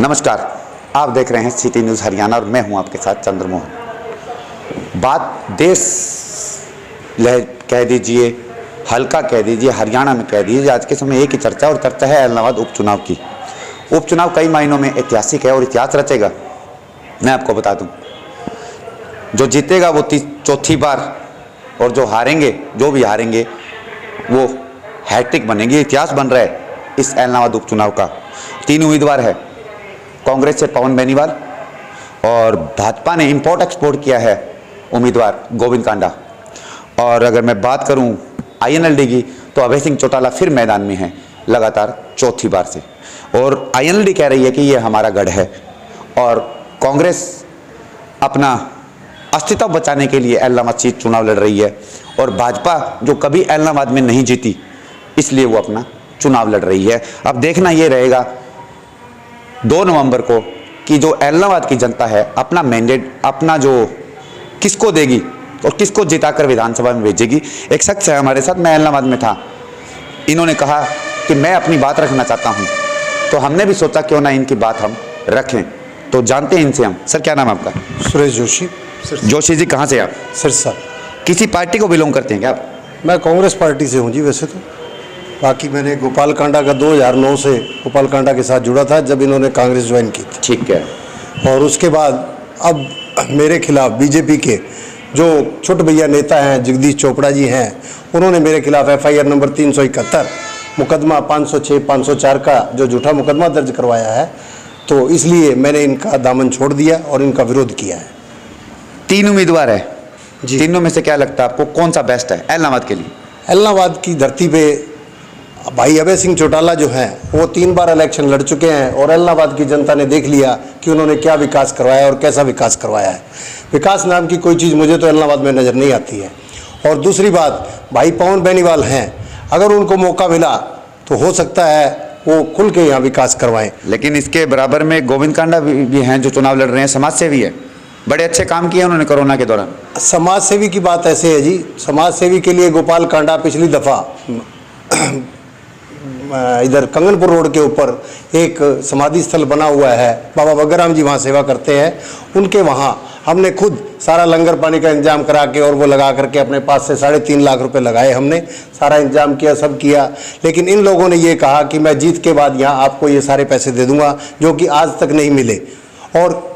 नमस्कार, आप देख रहे हैं सिटी न्यूज़ हरियाणा और मैं हूं आपके साथ चंद्रमोहन। बात देश कह दीजिए, हल्का कह दीजिए, हरियाणा में कह दीजिए, आज के समय एक ही चर्चा और चर्चा है इलाहाबाद उपचुनाव की। उपचुनाव कई मायनों में ऐतिहासिक है और इतिहास रचेगा। मैं आपको बता दूं, जो जीतेगा वो चौथी बार और जो हारेंगे, जो भी हारेंगे वो हैट्रिक बनेगी। इतिहास बन रहा है इस इलाहाबाद उपचुनाव का। 3 उम्मीदवार है। कांग्रेस से पवन बेनीवाल और भाजपा ने इंपोर्ट एक्सपोर्ट किया है उम्मीदवार गोविंद कांडा। और अगर मैं बात करूं आईएनएलडी की तो अभय सिंह चौटाला फिर मैदान में है लगातार चौथी बार से। और आईएनएलडी कह रही है कि ये हमारा गढ़ है और कांग्रेस अपना अस्तित्व बचाने के लिए इलाहाबाद सीट चुनाव लड़ रही है। और भाजपा जो कभी इलाहाबाद में नहीं जीती इसलिए वो अपना चुनाव लड़ रही है। अब देखना ये रहेगा 2 नवंबर को कि जो इलाहाबाद की जनता है अपना मैंडेट अपना जो किसको देगी और किसको जिताकर विधानसभा में भेजेगी। एक शख्स है हमारे साथ, मैं इलाहाबाद में था, इन्होंने कहा कि मैं अपनी बात रखना चाहता हूं, तो हमने भी सोचा क्यों ना इनकी बात हम रखें। तो जानते हैं इनसे हम। सर क्या नाम आपका? सुरेश जोशी। जोशी जी कहाँ से आप? सिरसा। किसी पार्टी को बिलोंग करते हैं क्या आप? मैं कांग्रेस पार्टी से हूँ जी वैसे तो। बाकी मैंने गोपाल कांडा का 2009 से गोपाल कांडा के साथ जुड़ा था जब इन्होंने कांग्रेस ज्वाइन की थी। ठीक है। और उसके बाद अब मेरे खिलाफ बीजेपी के जो छोटे भैया नेता हैं जगदीश चोपड़ा जी हैं, उन्होंने मेरे खिलाफ एफआईआर नंबर 371 मुकदमा 506 504 का जो झूठा मुकदमा दर्ज करवाया है। तो इसलिए मैंने इनका दामन छोड़ दिया और इनका विरोध किया है। 3 उम्मीदवार है जी। तीनों में से क्या लगता है आपको कौन सा बेस्ट है इलाहाबाद के लिए? इलाहाबाद की धरती पे भाई अभय सिंह चौटाला जो हैं वो 3 बार इलेक्शन लड़ चुके हैं और इलाहाबाद की जनता ने देख लिया कि उन्होंने क्या विकास करवाया और कैसा विकास करवाया है। विकास नाम की कोई चीज़ मुझे तो इलाहाबाद में नज़र नहीं आती है। और दूसरी बात, भाई पवन बेनीवाल हैं, अगर उनको मौका मिला तो हो सकता है वो खुल के यहाँ विकास करवाएं। लेकिन इसके बराबर में गोविंद कांडा भी हैं जो चुनाव लड़ रहे हैं, समाज सेवी है, बड़े अच्छे काम किए उन्होंने कोरोना के दौरान। समाज सेवी की बात ऐसे है जी, समाज सेवी के लिए गोपाल कांडा पिछली दफ़ा इधर कंगनपुर रोड के ऊपर एक समाधि स्थल बना हुआ है, बाबा बग्गाराम जी वहाँ सेवा करते हैं, उनके वहाँ हमने खुद सारा लंगर पानी का इंतजाम करा के और वो लगा करके अपने पास से 3.5 लाख रुपए लगाए। हमने सारा इंतजाम किया, सब किया। लेकिन इन लोगों ने ये कहा कि मैं जीत के बाद यहाँ आपको ये सारे पैसे दे दूंगा, जो कि आज तक नहीं मिले। और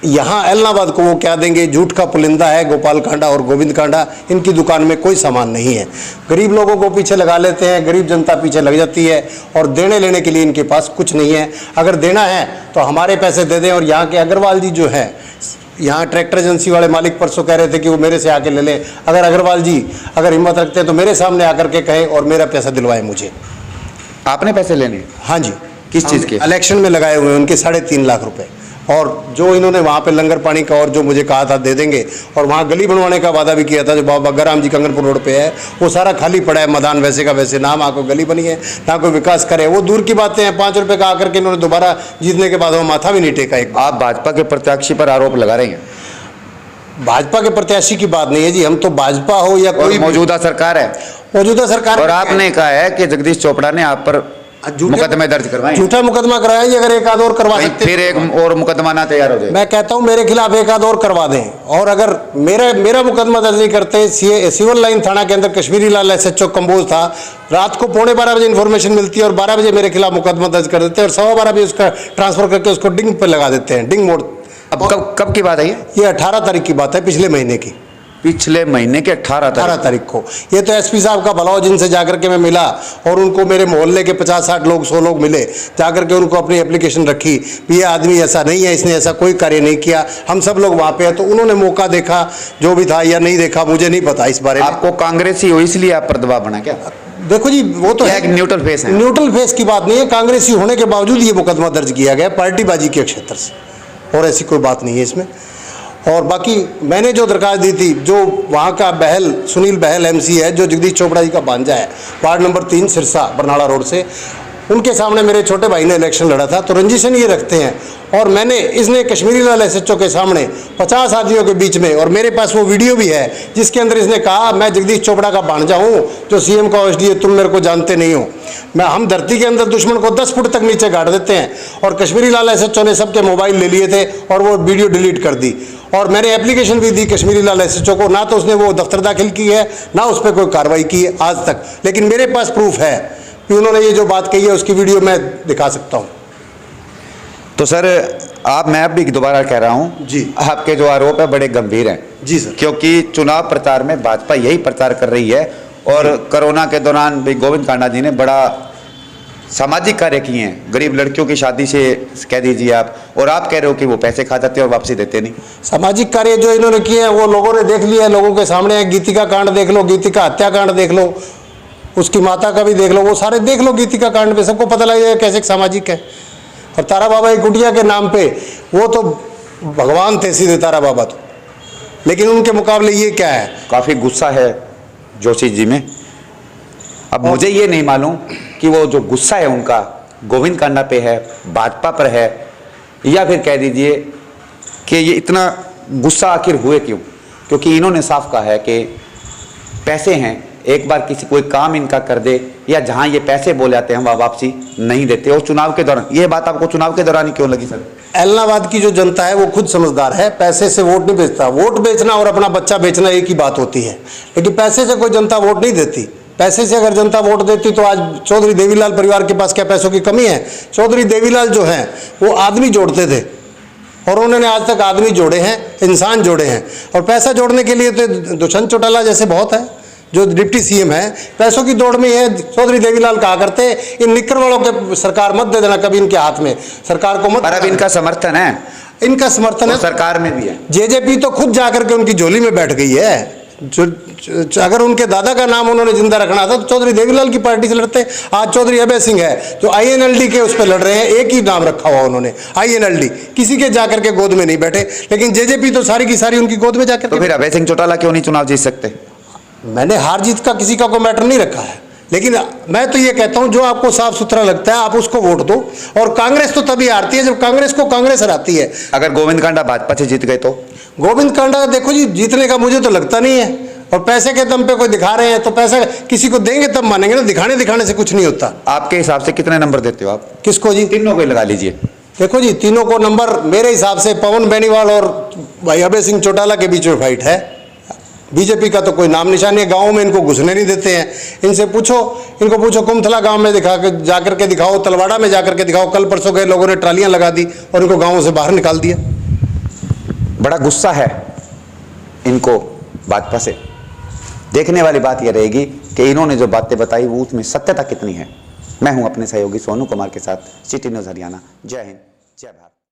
यहाँ इलाहाबाद को वो क्या देंगे? झूठ का पुलिंदा है गोपाल कांडा और गोविंद कांडा। इनकी दुकान में कोई सामान नहीं है। गरीब लोगों को पीछे लगा लेते हैं, गरीब जनता पीछे लग जाती है और देने लेने के लिए इनके पास कुछ नहीं है। अगर देना है तो हमारे पैसे दे दें। और यहाँ के अग्रवाल जी जो है, यहाँ ट्रैक्टर एजेंसी वाले मालिक परसों कह रहे थे कि वो मेरे से आके ले लें। अगर अग्रवाल जी अगर हिम्मत रखते हैं तो मेरे सामने आकर के कहें और मेरा पैसा दिलवाएं मुझे। आपने पैसे लेने? हाँ जी। किस चीज़ के? इलेक्शन में लगाए हुए हैं उनके 3.5 लाख रुपए। और जो इन्होंने वहाँ पे लंगर पानी का और जो मुझे कहा था दे देंगे, और वहाँ गली बनवाने का वादा भी किया था जो बाबा बग्गाराम जी कंगनपुर रोड पे है, वो सारा खाली पड़ा है। मैदान वैसे का वैसे, ना वहाँ को गली बनी है ना कोई विकास करे। वो दूर की बातें हैं। 5 रुपये का आकर के इन्होंने दोबारा जीतने के बाद वो माथा भी नहीं टेका। एक आप भाजपा के प्रत्याशी पर आरोप लगा रहे हैं? भाजपा के प्रत्याशी की बात नहीं है जी, हम तो भाजपा हो या कोई मौजूदा सरकार है, मौजूदा सरकार। और आपने कहा है कि जगदीश चोपड़ा ने आप पर मुकदमे दर्ज करवाए। झूठा मुकदमा कराया जी। अगर एक आध और करवा सकते, फिर एक और मुकदमा ना तैयार हो जाए। मैं कहता हूं मेरे खिलाफ एक आध और करवा दें। और अगर मेरा मुकदमा दर्ज नहीं करते, सिविल लाइन थाना के अंदर कश्मीरी लाल एसएचओ कंबोज था, रात को 12:15 बजे इन्फॉर्मेशन मिलती है और 12 बजे मेरे खिलाफ मुकदमा दर्ज कर देते हैं और 12:15 बजे उसका ट्रांसफर करके उसको डिंग पे लगा देते हैं, डिंग मोड़। अब कब की बात है ये 18 तारीख की बात है, पिछले महीने की। पिछले महीने के 18 तारीख को। ये तो एसपी साहब का भला, जिनसे जाकर के मैं मिला और उनको मेरे मोहल्ले के 50-60 लोग 100 लोग मिले, जाकर के उनको अपनी एप्लीकेशन रखी। ये आदमी ऐसा नहीं है, इसने ऐसा कोई कार्य नहीं किया। हम सब लोग वहाँ पे हैं, तो उन्होंने मौका देखा जो भी था, या नहीं देखा मुझे नहीं पता इस बारे में। आपको कांग्रेसी हो इसलिए आप पर दबाव बना क्या? देखो जी, वो तो एक न्यूट्रल फेस है। न्यूट्रल फेस की बात नहीं है। कांग्रेसी होने के बावजूद ये मुकदमा दर्ज किया गया पार्टीबाजी के क्षेत्र से, और ऐसी कोई बात नहीं है इसमें। और बाकी मैंने जो दरखास्त दी थी, जो वहाँ का सुनील बहल एमसी है, जो जगदीश चोपड़ा जी का भांजा है, ward number 3 Sirsa Barnala road से, उनके सामने मेरे छोटे भाई ने इलेक्शन लड़ा था, तो रंजिशन ये रखते हैं। और इसने कश्मीरी लाल एसएचओ के सामने 50 आदमियों के बीच में, और मेरे पास वो वीडियो भी है जिसके अंदर इसने कहा मैं जगदीश चोपड़ा का भांजा हूँ जो सीएम का ओएसडी, तुम मेरे को जानते नहीं हो। हम धरती के अंदर दुश्मन को 10 फुट तक नीचे गाड़ देते हैं। और कश्मीरी लाल एसएचओ ने सबके मोबाइल ले लिए थे और वो वीडियो डिलीट कर दी। और मैंने एप्लीकेशन भी दी कश्मीरी लाल एसएचओ को, ना तो उसने वो दफ्तर दाखिल की है, ना उस पर कोई कार्रवाई की है आज तक। लेकिन मेरे पास प्रूफ है कि उन्होंने ये जो बात कही है उसकी वीडियो मैं दिखा सकता हूँ। तो सर मैं भी दोबारा कह रहा हूँ जी, आपके जो आरोप है बड़े गंभीर हैं। जी सर। क्योंकि चुनाव प्रचार में भाजपा यही प्रचार कर रही है, और कोरोना के दौरान भी गोविंद कांडा जी ने बड़ा सामाजिक कार्य किए हैं, गरीब लड़कियों की शादी से कह दीजिए आप, और आप कह रहे हो कि वो पैसे खा जाते हैं और वापसी देते नहीं। सामाजिक कार्य जो इन्होंने किए हैं वो लोगों ने देख लिया है, लोगों के सामने है। गीतिका कांड देख लो, गीतिका हत्याकांड देख लो, उसकी माता का भी देख लो, वो सारे देख लो गीतिका कांड पे, सबको पता लग जाएगा कैसे सामाजिक है। और तारा बाबा की कुटिया के नाम पे वो तो भगवान थे सीधे तारा बाबा तो, लेकिन उनके मुकाबले ये क्या है। काफ़ी गुस्सा है जोशी जी में। अब मुझे ये नहीं मालूम कि वो जो गुस्सा है उनका गोविंद कांडा पे है, भाजपा पर है, या फिर कह दीजिए कि ये इतना गुस्सा आखिर हुए क्यों। क्योंकि इन्होंने साफ कहा है कि पैसे हैं, एक बार किसी कोई काम इनका कर दे, या जहां ये पैसे बोले जाते हैं वहाँ वापसी नहीं देते। और चुनाव के दौरान, ये बात आपको चुनाव के दौरान ही क्यों लगी सर? एलनाबाद की जो जनता है वो खुद समझदार है, पैसे से वोट नहीं बेचता। वोट बेचना और अपना बच्चा बेचना एक ही बात होती है, लेकिन पैसे से कोई जनता वोट नहीं देती। पैसे से अगर जनता वोट देती तो आज चौधरी देवीलाल परिवार के पास क्या पैसों की कमी है? चौधरी देवीलाल जो हैं वो आदमी जोड़ते थे, और उन्होंने आज तक आदमी जोड़े हैं, इंसान जोड़े हैं। और पैसा जोड़ने के लिए तो दुष्यंत चौटाला जैसे बहुत है जो डिप्टी सीएम है, पैसों की दौड़ में है। चौधरी देवीलाल कहा करते इन निक्कर वालों के सरकार मत दे देना कभी इनके हाथ में, सरकार को मत। पर अब इनका समर्थन है, इनका समर्थन है, सरकार में भी है। जेजेपी तो खुद जाकर के उनकी झोली में बैठ गई है। अगर उनके दादा का नाम उन्होंने जिंदा रखना था तो चौधरी देवीलाल की पार्टी से लड़ते। आज चौधरी अभय सिंह है जो आईएनएलडी के उस पर लड़ रहे हैं, एक ही नाम रखा हुआ उन्होंने आईएनएलडी, किसी के जाकर के गोद में नहीं बैठे। लेकिन जेजेपी तो सारी की सारी उनकी गोद में जाकर। तो फिर अभय सिंह चौटाला क्यों नहीं चुनाव जीत सकते? मैंने हार जीत का किसी का कोई मैटर नहीं रखा है, लेकिन मैं तो ये कहता हूं जो आपको साफ सुथरा लगता है आप उसको वोट दो। और कांग्रेस तो तभी हारती है जब कांग्रेस को कांग्रेस हराती है। अगर गोविंद कांडा भाजपा से जीत गए तो? गोविंद कांडा देखो जी, जीतने का मुझे तो लगता नहीं है। और पैसे के दम पे कोई दिखा रहे हैं तो पैसा किसी को देंगे तब मानेंगे ना, दिखाने से कुछ नहीं होता। आपके हिसाब से कितने नंबर देते हो आप? किसको जी? तीनों को लगा लीजिए। देखो जी, तीनों को नंबर मेरे हिसाब से पवन बेनीवाल और भाई अभय सिंह चौटाला के बीच में फाइट है। बीजेपी का तो कोई नाम निशान है, गाँव में इनको घुसने नहीं देते हैं। इनसे पूछो, इनको पूछो कुमथला गांव में जाकर के दिखाओ, तलवाड़ा में जाकर के दिखाओ। कल परसों गए लोगों ने ट्रालियां लगा दी और इनको गाँवों से बाहर निकाल दिया। बड़ा गुस्सा है इनको भाजपा से। देखने वाली बात यह रहेगी कि इन्होंने जो बातें बताई वो उसमें सत्यता कितनी है। मैं हूं अपने सहयोगी सोनू कुमार के साथ, सिटी न्यूज़ हरियाणा। जय हिंद, जय भारत।